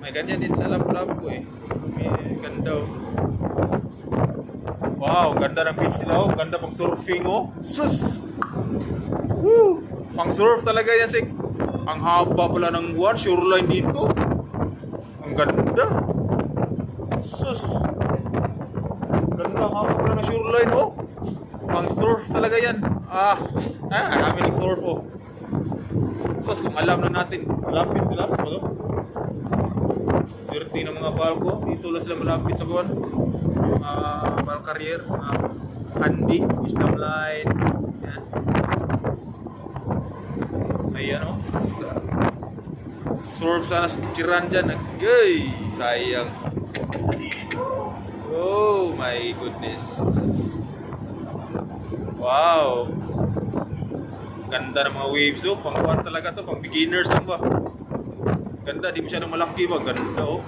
May ganyan din sa lab-lab ko eh. May ganda oh. Wow, ganda ng beach nila oh. Ganda pang surfing oh. Sus! Woo! Pang surf talaga yan sik. Ang haba pala ng buwan, shoreline dito. Ang ganda. Sus! Ganda ang haba pala ng shoreline oh. Pang surf talaga yan. Kami nag-surf oh. Sus, kung alam na natin, malapit nila pa to. Swerte ng mga balko, dito lang sila malapit sa buwan. Mga bal carrier, mga handi, wisdom line. Yan. Ayan o, surf sana sa tiran dyan. Agay, sayang. Oh my goodness. Wow. Ganda ng mga waves oh, pang kuwan talaga to, pang beginners lang ba. Ganda, di masyadong malaki ba, ganda oh.